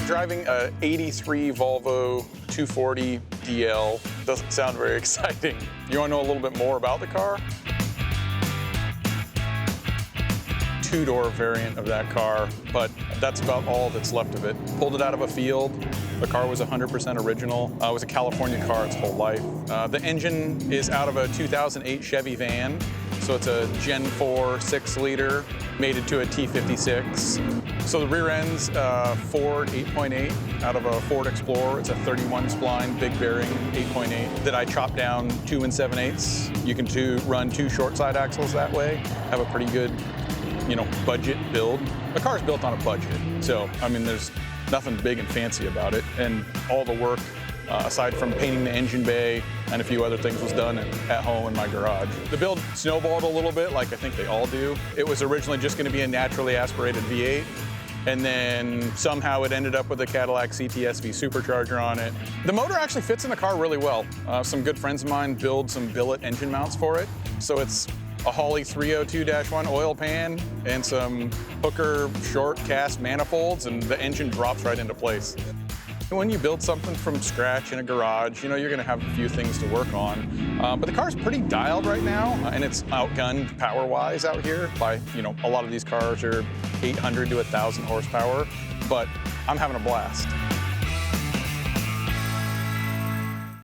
driving a '83 Volvo 240 DL. Doesn't sound very exciting. You want to know a little bit more about the car? Two-door variant of that car, but that's about all that's left of it. Pulled it out of a field. The car was 100% original. It was a California car its whole life. The engine is out of a 2008 Chevy van, so it's a Gen 4 6-liter, mated to a T56. So the rear end's Ford 8.8 out of a Ford Explorer. It's a 31 spline, big bearing 8.8 that I chopped down 2 7/8. You can run 2 short side axles that way. Have a pretty good, budget build. The car's built on a budget, so I mean, there's nothing big and fancy about it, and all the work, aside from painting the engine bay and a few other things, was done at home in my garage. The build snowballed a little bit, like I think they all do. It was originally just going to be a naturally aspirated V8, and then somehow it ended up with a Cadillac CTS-V supercharger on it. The motor actually fits in the car really well. Some good friends of mine build some billet engine mounts for it, so it's a Holley 302-1 oil pan and some Hooker short cast manifolds, and the engine drops right into place. When you build something from scratch in a garage, you're going to have a few things to work on. But the car's pretty dialed right now, and it's outgunned power-wise out here by, a lot of these cars are 800 to 1,000 horsepower, but I'm having a blast.